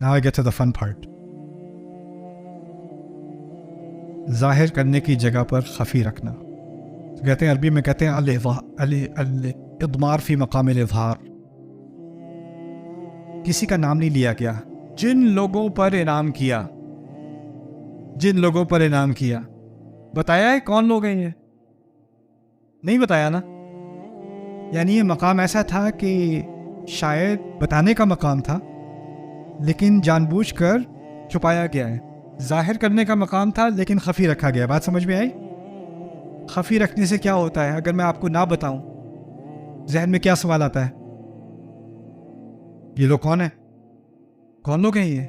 Now I get to the fun part. ظاہر کرنے کی جگہ پر خفی رکھنا. تو کہتے ہیں عربی میں کہتے ہیں الاضمار فی مقام الاظہار. کسی کا نام نہیں لیا گیا. جن لوگوں پر انعام کیا، جن لوگوں پر انعام کیا، بتایا ہے کون لوگ ہیں یہ؟ نہیں بتایا نا. یعنی یہ مقام ایسا تھا کہ شاید بتانے کا مقام تھا لیکن جان بوجھ کر چھپایا گیا ہے. ظاہر کرنے کا مقام تھا لیکن خفی رکھا گیا. بات سمجھ میں آئی؟ خفی رکھنے سے کیا ہوتا ہے؟ اگر میں آپ کو نہ بتاؤں، ذہن میں کیا سوال آتا ہے؟ یہ لوگ کون ہیں؟ کون لوگ ہیں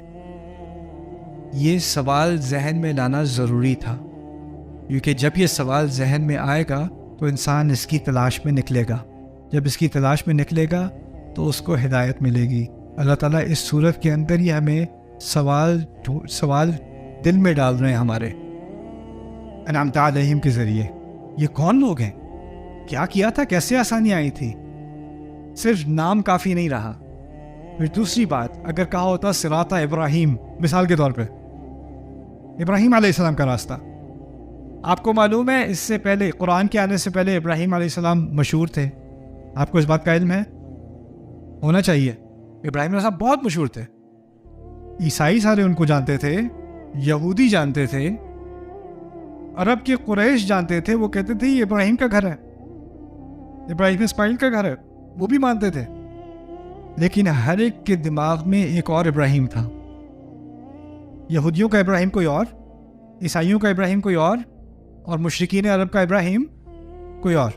یہ سوال ذہن میں لانا ضروری تھا، کیونکہ جب یہ سوال ذہن میں آئے گا تو انسان اس کی تلاش میں نکلے گا. جب اس کی تلاش میں نکلے گا تو اس کو ہدایت ملے گی. اللہ تعالیٰ اس صورت کے اندر ہی ہمیں سوال دل میں ڈال رہے ہیں ہمارے انعمت علیہم کے ذریعے. یہ کون لوگ ہیں؟ کیا کیا تھا؟ کیسے آسانی آئی تھی؟ صرف نام کافی نہیں رہا. پھر دوسری بات، اگر کہا ہوتا صراط ابراہیم، مثال کے طور پہ ابراہیم علیہ السلام کا راستہ. آپ کو معلوم ہے اس سے پہلے، قرآن کے آنے سے پہلے ابراہیم علیہ السلام مشہور تھے. آپ کو اس بات کا علم ہے؟ ہونا چاہیے. ابراہیم علیہ السلام بہت مشہور تھے. عیسائی سارے ان کو جانتے تھے، یہودی جانتے تھے، عرب کے قریش جانتے تھے. وہ کہتے تھے یہ ابراہیم کا گھر ہے، ابراہیم اسماعیل کا گھر ہے. وہ بھی مانتے تھے. لیکن ہر ایک کے دماغ میں ایک اور ابراہیم تھا. یہودیوں کا ابراہیم کوئی اور، عیسائیوں کا ابراہیم کوئی اور مشرکین عرب کا ابراہیم کوئی اور.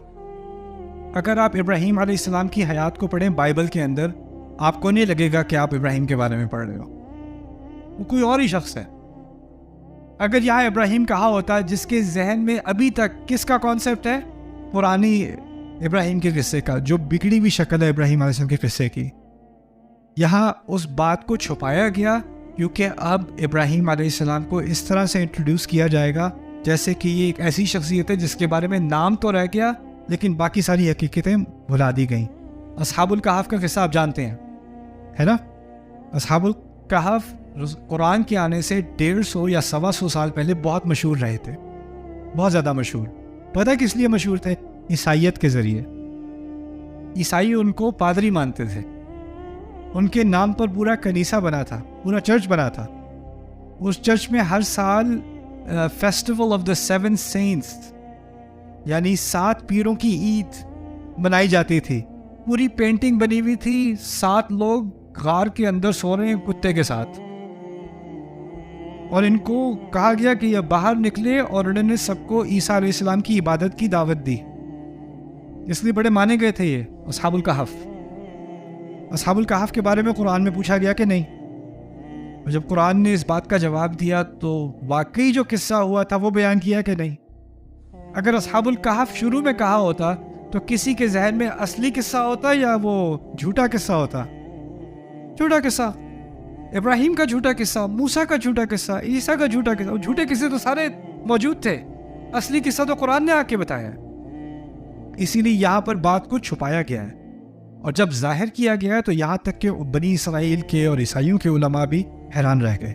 اگر آپ ابراہیم علیہ السلام کی حیات کو پڑھیں بائبل کے اندر، آپ کو نہیں لگے گا کہ آپ ابراہیم کے بارے میں پڑھ رہے ہو. وہ کوئی اور ہی شخص ہے. اگر یہاں ابراہیم کہا ہوتا جس کے ذہن میں ابھی تک کس کا کانسیپٹ ہے؟ پرانی ابراہیم کے قصے کا، جو بگڑی ہوئی شکل ہے ابراہیم علیہ السلام کے قصے کی. یہاں اس بات کو چھپایا گیا کیونکہ اب ابراہیم علیہ السلام کو اس طرح سے انٹروڈیوس کیا جائے گا جیسے کہ یہ ایک ایسی شخصیت ہے جس کے بارے میں نام تو رہ گیا لیکن باقی ساری حقیقتیں بھلا دی گئیں. اصحاب الکہف کا قصہ آپ جانتے ہیں، ہے نا؟ اصحاب الکہف قرآن کے آنے سے 150 یا 125 سال پہلے بہت مشہور رہے تھے، بہت زیادہ مشہور. پتہ کس لیے مشہور تھے؟ عیسائیت کے ذریعے. عیسائی ان کو پادری مانتے تھے. ان کے نام پر پورا کنیسہ بنا تھا، پورا چرچ بنا تھا. اس چرچ میں ہر سال فیسٹیول آف دا 7 سینٹس یعنی 7 پیروں کی عید منائی جاتی تھی. پوری پینٹنگ بنی ہوئی تھی، 7 لوگ غار کے اندر سو رہے ہیں کتے کے ساتھ، اور ان کو کہا گیا کہ یہ باہر نکلے، اور انہوں نے سب کو عیسیٰ علیہ السلام کی عبادت کی دعوت دی. اس لیے بڑے مانے گئے تھے یہ اصحاب الکہف. اصحاب الکہف کے بارے میں قرآن میں پوچھا گیا کہ نہیں؟ اور جب قرآن نے اس بات کا جواب دیا تو واقعی جو قصہ ہوا تھا وہ بیان کیا کہ نہیں؟ اگر اصحاب الکہف شروع میں کہا ہوتا تو کسی کے ذہن میں اصلی قصہ ہوتا یا وہ جھوٹا قصہ ہوتا؟ جھوٹا قصہ. ابراہیم کا جھوٹا قصہ، موسیٰ کا جھوٹا قصہ، عیسیٰ کا جھوٹا قصہ. جھوٹے قصے تو سارے موجود تھے، اصلی قصہ تو قرآن نے آ کے بتایا ہے. اسی لیے یہاں پر بات کو چھپایا گیا ہے. اور جب ظاہر کیا گیا تو یہاں تک کہ بنی اسرائیل کے اور عیسائیوں کے علماء بھی حیران رہ گئے.